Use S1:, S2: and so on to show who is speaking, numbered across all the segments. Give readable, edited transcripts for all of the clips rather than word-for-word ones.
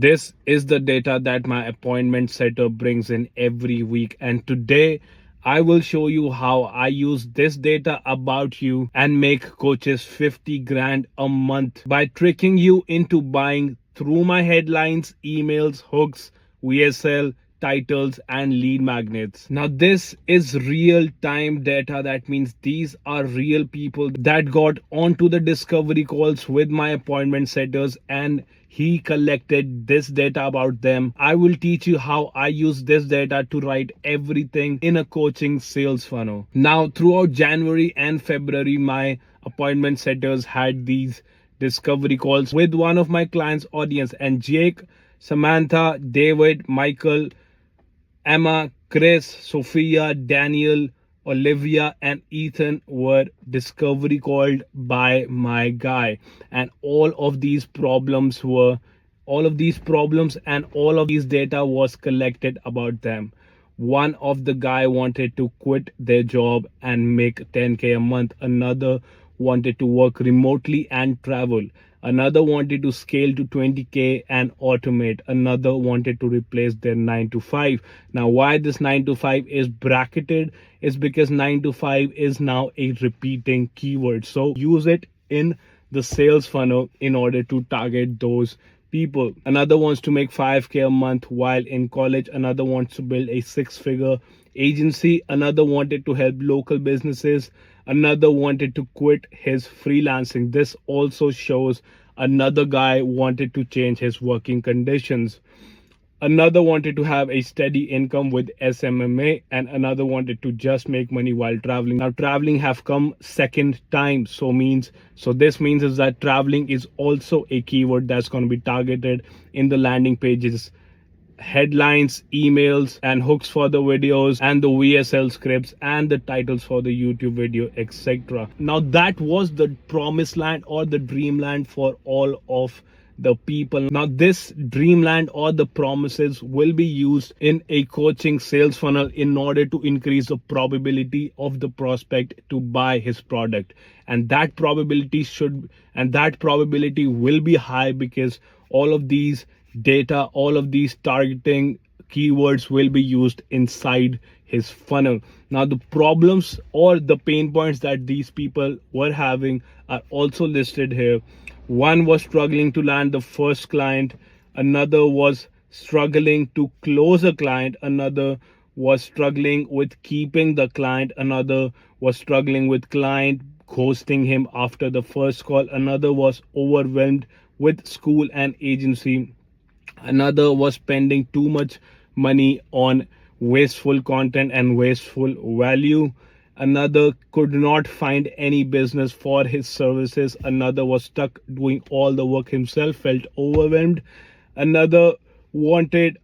S1: This is the data that my appointment setter brings in every week. And today I will show you how I use this data about you and make coaches 50 grand a month by tricking you into buying through my headlines, emails, hooks, VSL, titles, and lead magnets. Now, this is real time data. That means these are real people that got onto the discovery calls with my appointment setters and he collected this data about them. I will teach you how I use this data to write everything in a coaching sales funnel. Now, throughout January and February, my appointment setters had these discovery calls with one of my clients' audience, and Jake, Samantha, David, Michael, Emma, Chris, Sophia, Daniel, Olivia, and Ethan were discovery called by my guy. And all of these problems and all of these data was collected about them. One of the guy wanted to quit their job and make 10K a month. Another wanted to work remotely and travel. Another wanted to scale to 20K and automate. Another wanted to replace their 9 to 5. Now, why this 9 to 5 is bracketed is because 9 to 5 is now a repeating keyword. So use it in the sales funnel in order to target those people. Another wants to make 5K a month while in college. Another wants to build a 6-figure agency. Another wanted to help local businesses. Another wanted to quit his freelancing. This also shows another guy wanted to change his working conditions. Another wanted to have a steady income with SMMA, and another wanted to just make money while traveling. Now, traveling have come second time. So this means is that traveling is also a keyword that's going to be targeted in the landing pages, headlines, emails, and hooks for the videos, and the VSL scripts, and the titles for the YouTube video, etc. Now, that was the promised land or the dreamland for all of the people. Now, this dreamland or the promises will be used in a coaching sales funnel in order to increase the probability of the prospect to buy his product. And that probability will be high because all of these data, all of these targeting keywords will be used inside his funnel. Now, the problems or the pain points that these people were having are also listed here. One was struggling to land the first client. Another was struggling to close a client. Another was struggling with keeping the client. Another was struggling with client ghosting him after the first call. Another was overwhelmed with school and agency. Another was spending too much money on wasteful content and wasteful value. Another could not find any business for his services. Another was stuck doing all the work himself, felt overwhelmed. Another wanted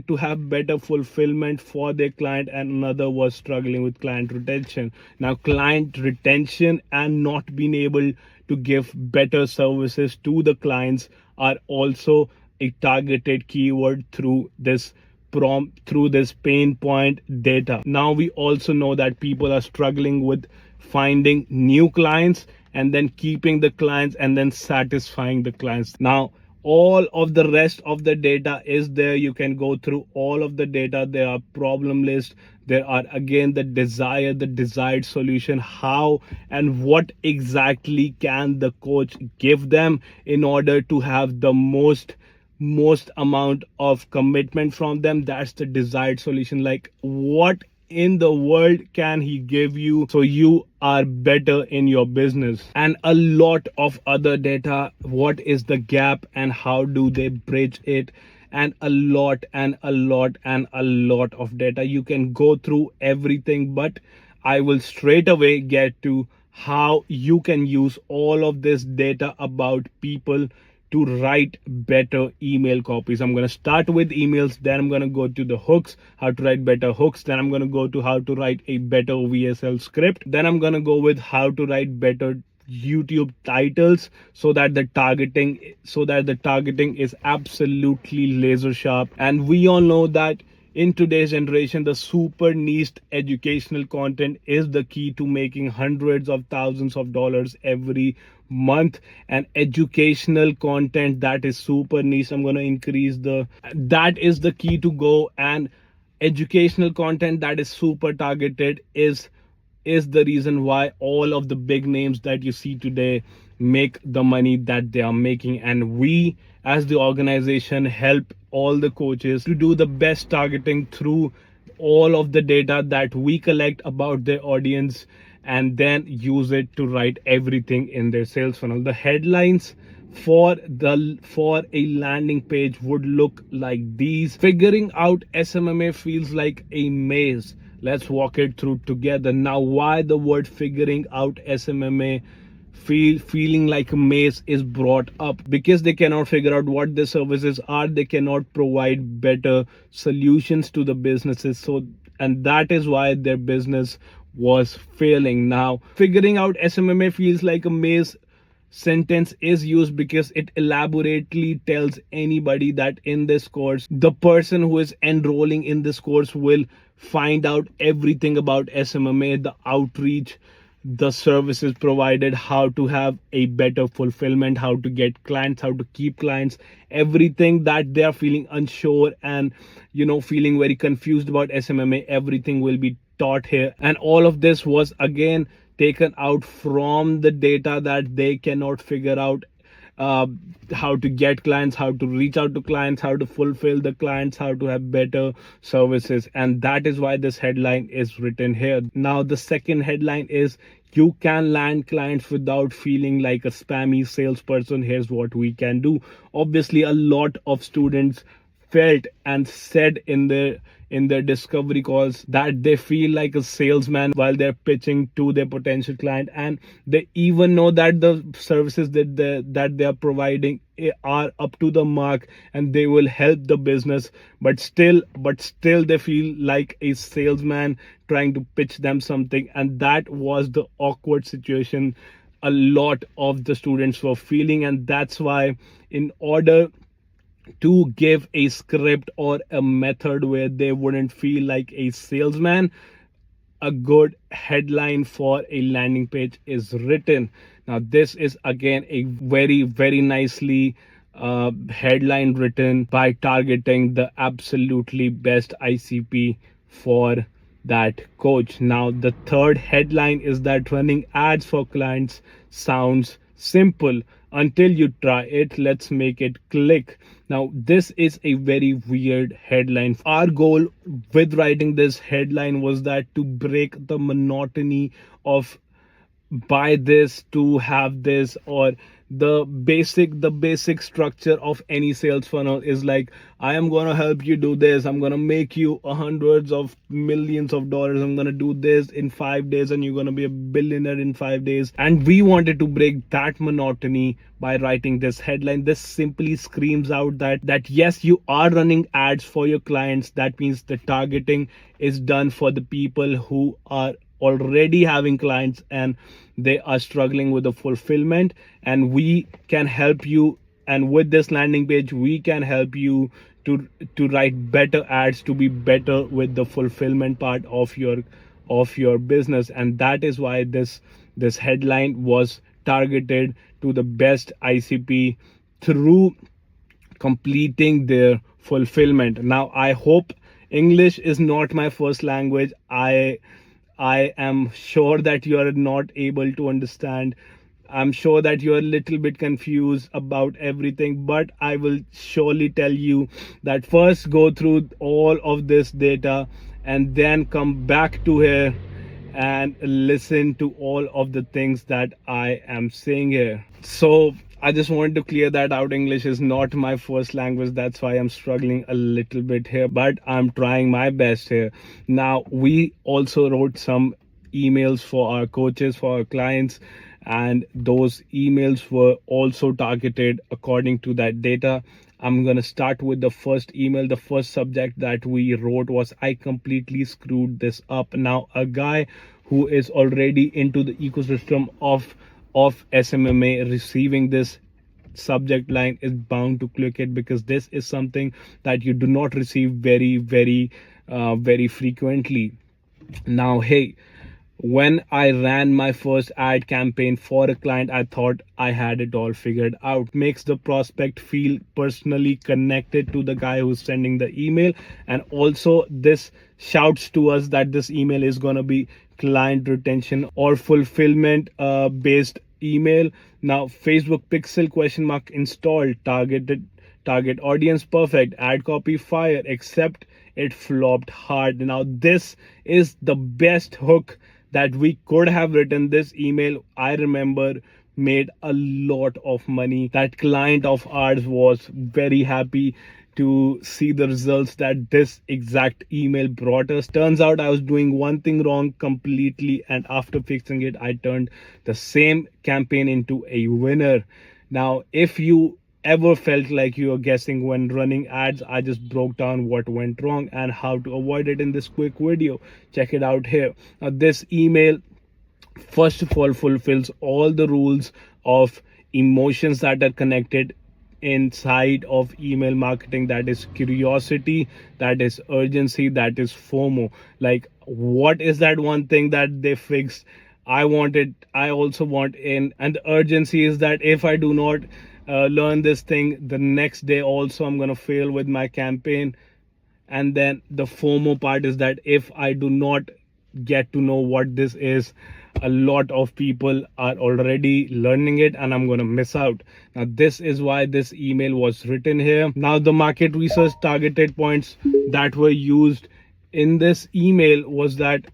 S1: to have better fulfillment for their client, and another was struggling with client retention. Now, client retention and not being able to give better services to the clients are also a targeted keyword through this pain point data. Now, we also know that people are struggling with finding new clients and then keeping the clients and then satisfying the clients. Now, all of the rest of the data is there. You can go through all of the data. There are problem lists. There are again the desired solution. How and what exactly can the coach give them in order to have the most amount of commitment from them? That's the desired solution. Like, what in the world can he give you so you are better in your business? And a lot of other data. What is the gap and how do they bridge it? And a lot of data. You can go through everything, but I will straight away get to how you can use all of this data about people to write better email copies. I'm going to start with emails, then I'm going to go to the hooks, how to write better hooks, then I'm going to go to how to write a better VSL script, then I'm going to go with how to write better YouTube titles so that the targeting is absolutely laser sharp. And we all know that in today's generation, the super niche educational content is the key to making hundreds of thousands of dollars every month. And educational content that is super niche, I'm going to increase that is the key to go. And educational content that is super targeted is the reason why all of the big names that you see today make the money that they are making. And we as the organization help all the coaches to do the best targeting through all of the data that we collect about their audience, and then use it to write everything in their sales funnel. The headlines for a landing page would look like these: figuring out SMMA feels like a maze. Let's walk it through together. Now, why the word figuring out SMMA feeling like a maze is brought up? Because they cannot figure out what the services are, they cannot provide better solutions to the businesses. So, and that is why their business was failing. Now, figuring out SMMA feels like a maze sentence is used because it elaborately tells anybody that in this course, the person who is enrolling in this course will find out everything about SMMA, the outreach, the services provided, how to have a better fulfillment, how to get clients, how to keep clients, everything that they are feeling unsure and feeling very confused about SMMA, everything will be taught here. And all of this was again taken out from the data that they cannot figure out, how to get clients, how to reach out to clients, how to fulfill the clients, how to have better services. And that is why this headline is written here. Now, the second headline is, you can land clients without feeling like a spammy salesperson. Here's what we can do. Obviously, a lot of students felt and said in their discovery calls that they feel like a salesman while they're pitching to their potential client, and they even know that the services that they are providing are up to the mark and they will help the business, but still they feel like a salesman trying to pitch them something. And that was the awkward situation a lot of the students were feeling. And that's why, in order to give a script or a method where they wouldn't feel like a salesman, a good headline for a landing page is written. Now, this is again a very nicely headline written by targeting the absolutely best ICP for that coach. Now, the third headline is that running ads for clients sounds simple until you try it. Let's make it click. Now, this is a very weird headline. Our goal with writing this headline was that to break the monotony of buy this to have this, or the basic structure of any sales funnel is like, I am going to help you do this, I'm going to make you hundreds of millions of dollars, I'm going to do this in 5 days and you're going to be a billionaire in 5 days. And we wanted to break that monotony by writing this headline. This simply screams out that yes, you are running ads for your clients. That means the targeting is done for the people who are already having clients and they are struggling with the fulfillment, and we can help you. And with this landing page, we can help you to write better ads, to be better with the fulfillment part of your business. And that is why this headline was targeted to the best ICP through completing their fulfillment. Now, I hope English is not my first language. I am sure that you are not able to understand. I'm sure that you're a little bit confused about everything, but I will surely tell you that first go through all of this data and then come back to here and listen to all of the things that I am saying here. So I just wanted to clear that out. English is not my first language. That's why I'm struggling a little bit here, but I'm trying my best here. Now, we also wrote some emails for our coaches, for our clients, and those emails were also targeted according to that data. I'm going to start with the first email. The first subject that we wrote was, I completely screwed this up. Now, a guy who is already into the ecosystem of SMMA receiving this subject line is bound to click it, because this is something that you do not receive very frequently. Now, hey, When I ran my first ad campaign for a client, I thought I had it all figured out. Makes the prospect feel personally connected to the guy who's sending the email. And also, this shouts to us that this email is going to be client retention or fulfillment based email. Now, Facebook pixel question mark installed, target audience perfect, ad copy fire, except it flopped hard. Now this is the best hook that we could have written. This email, I remember, made a lot of money. That client of ours was very happy to see the results that this exact email brought us. Turns out I was doing one thing wrong completely, and after fixing it, I turned the same campaign into a winner. Now, if you ever felt like you were guessing when running ads, I just broke down what went wrong and how to avoid it in this quick video. Check it out here. Now, this email, first of all, fulfills all the rules of emotions that are connected inside of email marketing. That is curiosity, that is urgency, that is FOMO. Like, what is that one thing that they fixed? I also want in. And the urgency is that if I do not learn this thing, the next day also I'm gonna fail with my campaign. And then the FOMO part is that if I do not get to know what this is, a lot of people are already learning it and I'm going to miss out. Now this is why this email was written here. Now the market research targeted points that were used in this email was that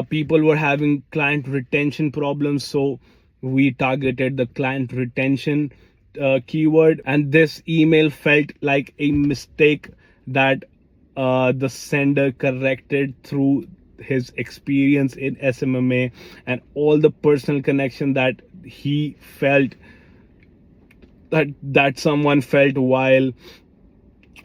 S1: people were having client retention problems, so we targeted the client retention keyword. And this email felt like a mistake that the sender corrected through his experience in SMMA and all the personal connection that he felt, that someone felt while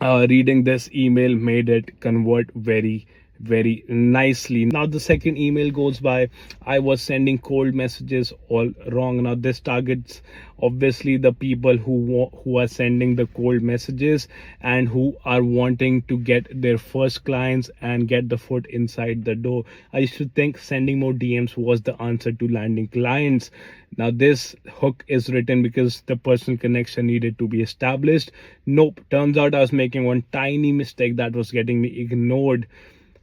S1: reading this email, made it convert very nicely. Now the second email goes by, I was sending cold messages all wrong. Now this targets obviously the people who are sending the cold messages and who are wanting to get their first clients and get the foot inside the door. I used to think sending more DMs was the answer to landing clients. Now this hook is written because the personal connection needed to be established. Nope, turns out I was making one tiny mistake that was getting me ignored.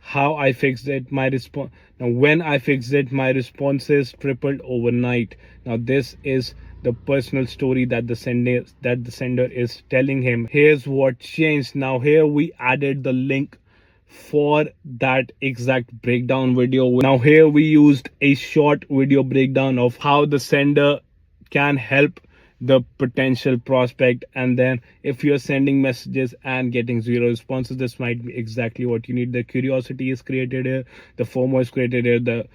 S1: How I fixed it, my response. Now when I fixed it, my responses tripled overnight. Now this is the personal story that the sender is telling him. Here's what changed. Now here we added the link for that exact breakdown video. Now here we used a short video breakdown of how the sender can help the potential prospect. And then if you're sending messages and getting zero responses, this might be exactly what you need. The curiosity is created here, the FOMO is created here, the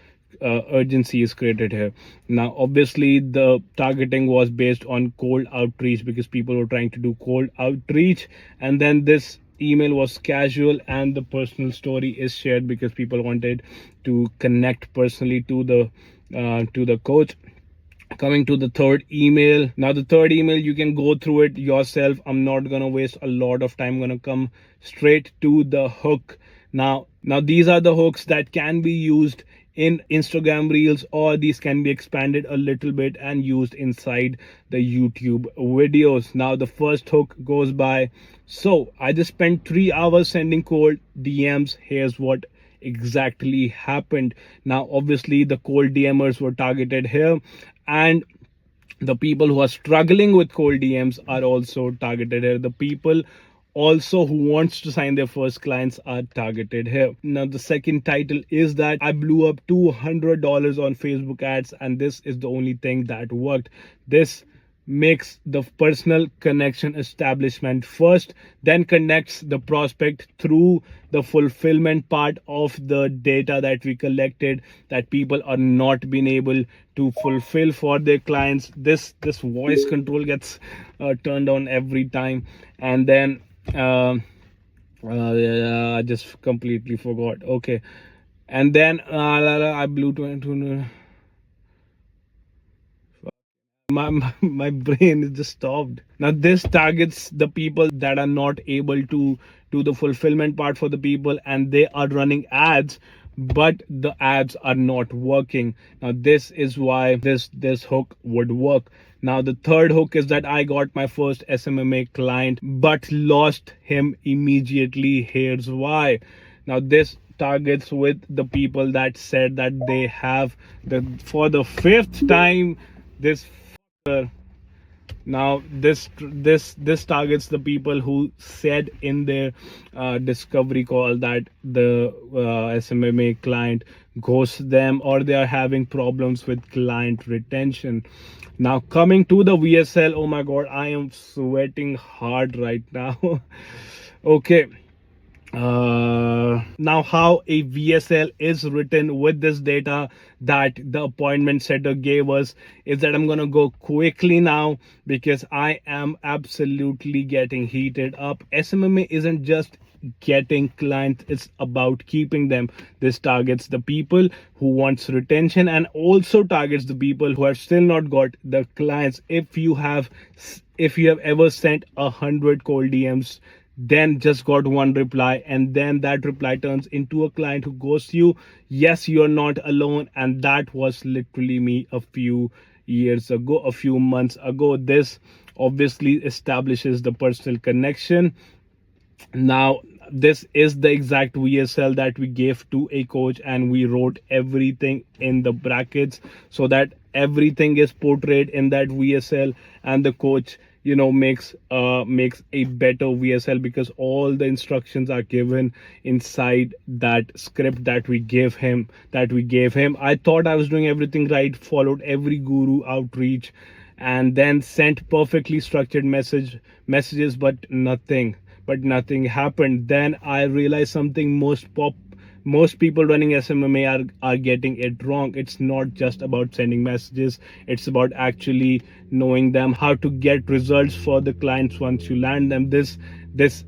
S1: urgency is created here. Now obviously the targeting was based on cold outreach because people were trying to do cold outreach. And then this email was casual and the personal story is shared because people wanted to connect personally to the coach. Coming to the third email. Now the third email, you can go through it yourself. I'm not gonna waste a lot of time. I'm gonna come straight to the hook. Now these are the hooks that can be used in Instagram reels, or these can be expanded a little bit and used inside the YouTube videos. Now the first hook goes by, so I just spent 3 hours sending cold DMs. Here's what exactly happened. Now obviously the cold DMers were targeted here, and the people who are struggling with cold DMs are also targeted here. The people also who wants to sign their first clients are targeted here. Now the second title is that I blew up $200 on Facebook ads, and this is the only thing that worked. This makes the personal connection establishment first, then connects the prospect through the fulfillment part of the data that we collected that people are not being able to fulfill for their clients. This voice control gets turned on every time. And then I just completely forgot. Okay, and then I blew 22. My brain is just stopped. Now this targets the people that are not able to do the fulfillment part for the people, and they are running ads but the ads are not working. Now this is why this hook would work. Now the third hook is that I got my first SMMA client but lost him immediately. Here's why. Now this targets with the people that said that they have the for the fifth time this now this targets the people who said in their discovery call that the SMMA client ghosts them or they are having problems with client retention. Now coming to the VSL, oh my god, I am sweating hard right now. Okay, now how a VSL is written with this data that the appointment setter gave us is that I'm gonna go quickly now because I am absolutely getting heated up. SMMA isn't just getting clients, it's about keeping them. This targets the people who wants retention and also targets the people who have still not got the clients. If you have ever sent 100 cold DMs, then just got one reply, and then that reply turns into a client who ghosts you, yes, you're not alone. And that was literally me a few years ago, a few months ago. This obviously establishes the personal connection. Now this is the exact VSL that we gave to a coach, and we wrote everything in the brackets so that everything is portrayed in that VSL, and the coach makes a better VSL because all the instructions are given inside that script that we gave him. I thought I was doing everything right, followed every guru outreach, and then sent perfectly structured messages, but nothing happened. Then I realized something. Most people running SMMA are getting it wrong. It's not just about sending messages, it's about actually knowing them, how to get results for the clients once you land them. This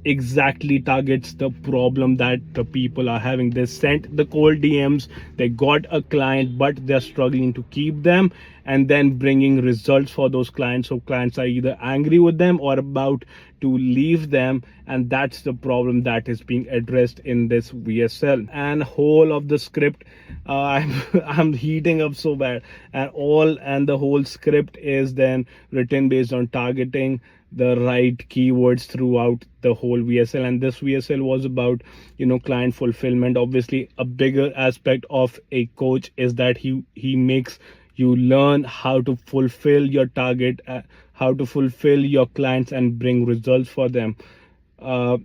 S1: exactly targets the problem that the people are having. They sent the cold DMs, they got a client, but they're struggling to keep them and then bringing results for those clients. So clients are either angry with them or about to leave them, and that's the problem that is being addressed in this VSL. And whole of the script, I'm heating up so bad, and the whole script is then written based on targeting the right keywords throughout the whole VSL. And this VSL was about client fulfillment. Obviously a bigger aspect of a coach is that he makes you learn how to fulfill your target, how to fulfill your clients and bring results for them. And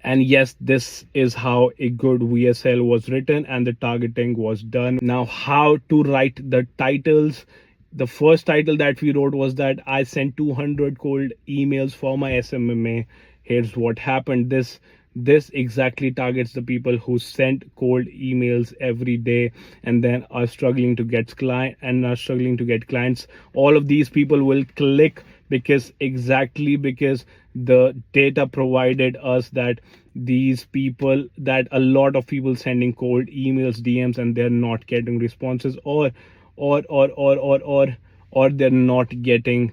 S1: yes, this is how a good VSL was written and the targeting was done. Now how to write the titles. The first title that we wrote was that I sent 200 cold emails for my SMMA. Here's what happened. This exactly targets the people who sent cold emails every day and then are struggling to get clients. All of these people will click because the data provided us that a lot of people sending cold emails, DMs, and they're not getting responses, or they're not getting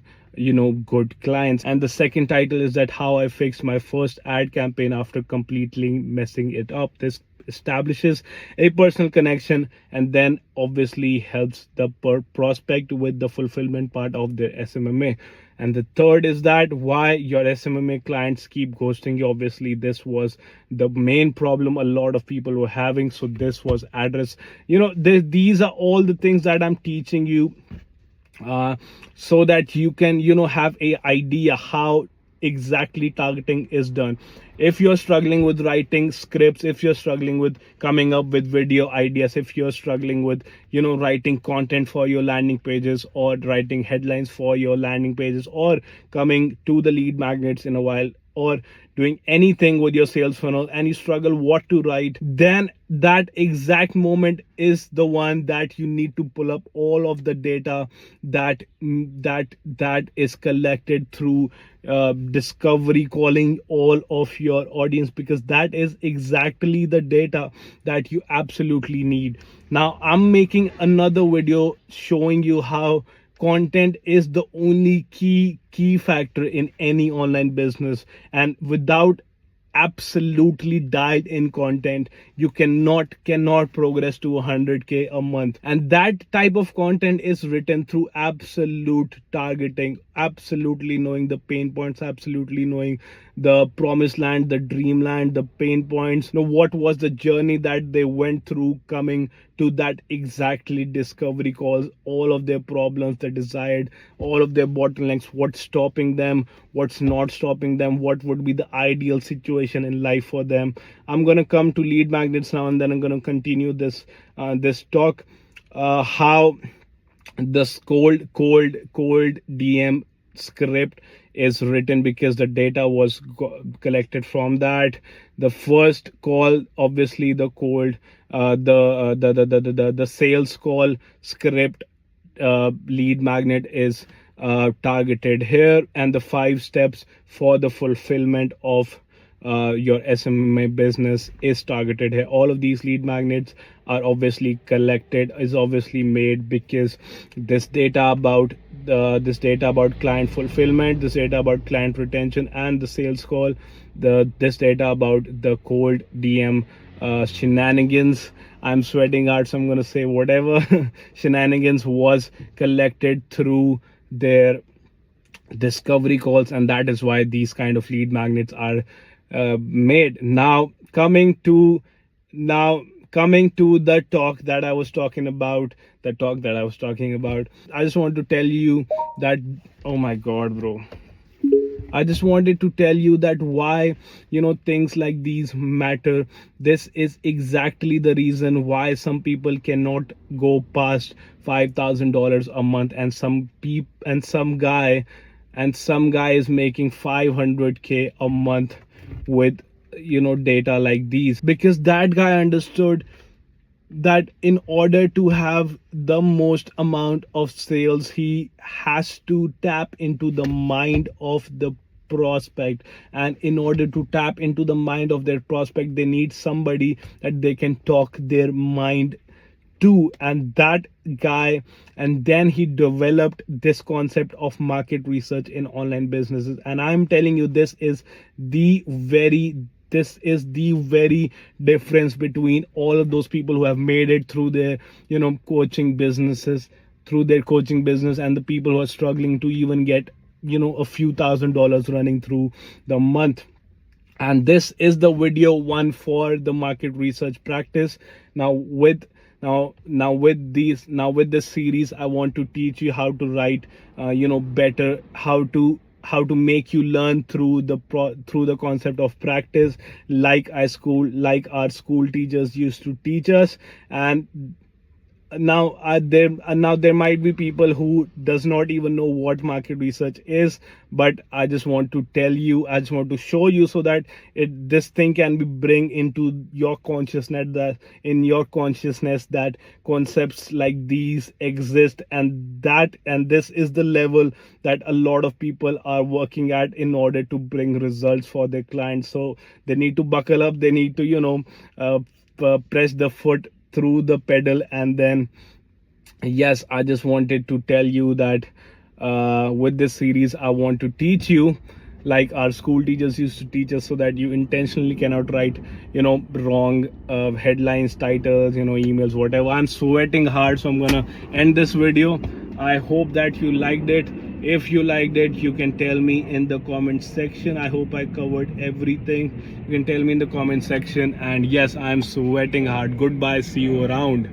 S1: good clients. And the second title is that how I fixed my first ad campaign after completely messing it up. This establishes a personal connection and then obviously helps the prospect with the fulfillment part of their SMMA. And the third is that why your SMMA clients keep ghosting you. Obviously this was the main problem a lot of people were having, so this was addressed. These are all the things that I'm teaching you so that you can have a idea how exactly targeting is done. If you're struggling with writing scripts, if you're struggling with coming up with video ideas, if you're struggling with writing content for your landing pages or writing headlines for your landing pages or coming to the lead magnets in a while or doing anything with your sales funnel and you struggle what to write, then that exact moment is the one that you need to pull up all of the data that is collected through discovery calling all of your audience, because that is exactly the data that you absolutely need. Now I'm making another video showing you how content is the only key factor in any online business, and without absolutely dialed in content, you cannot progress to 100K a month. And that type of content is written through absolute targeting, absolutely knowing the pain points, absolutely knowing the promised land, the dreamland, the pain points, what was the journey that they went through coming to that exactly discovery calls, all of their problems, the desired, all of their bottlenecks, what's stopping them, what's not stopping them, what would be the ideal situation in life for them. I'm going to come to lead magnets now, and then I'm going to continue this talk, how this cold DM script is written, because the data was collected from that. The first call, obviously the cold, the sales call script, lead magnet is targeted here, and the 5 steps for the fulfillment of your SMA business is targeted here. All of these lead magnets are obviously collected, is obviously made, because this data about client fulfillment, this data about client retention, and the sales call, this data about the cold DM shenanigans. I'm sweating out, so I'm gonna say whatever. Shenanigans was collected through their discovery calls, and that is why these kind of lead magnets are made. Now coming to the talk that I was talking about, I just want to tell you that, oh my god, bro, I just wanted to tell you that why things like these matter. This is exactly the reason why some people cannot go past $5,000 a month, and some guy is making 500K a month with data like these, because that guy understood that in order to have the most amount of sales, he has to tap into the mind of the prospect. And in order to tap into the mind of their prospect, they need somebody that they can talk their mind to, and that guy, and then he developed this concept of market research in online businesses. And I'm telling you, this is the very difference between all of those people who have made it through their coaching businesses, and the people who are struggling to even get a few $1,000s running through the month. And this is the video one for the market research practice. Now with this series, I want to teach you how to write better, how to make you learn through the concept of practice, like our school teachers used to teach us. And now there might be people who does not even know what market research is, but I just want to show you, so that this thing can be bring into your consciousness, that concepts like these exist, and this is the level that a lot of people are working at in order to bring results for their clients. So they need to buckle up, they need to press the foot through the pedal. And then, yes, I just wanted to tell you that with this series, I want to teach you like our school teachers used to teach us, so that you intentionally cannot write wrong headlines, titles, emails, whatever. I'm sweating hard, so I'm gonna end this video. I hope that you liked it. If you liked it, you can tell me in the comment section. I hope I covered everything. You can tell me in the comment section. And yes, I'm sweating hard. Goodbye, see you around.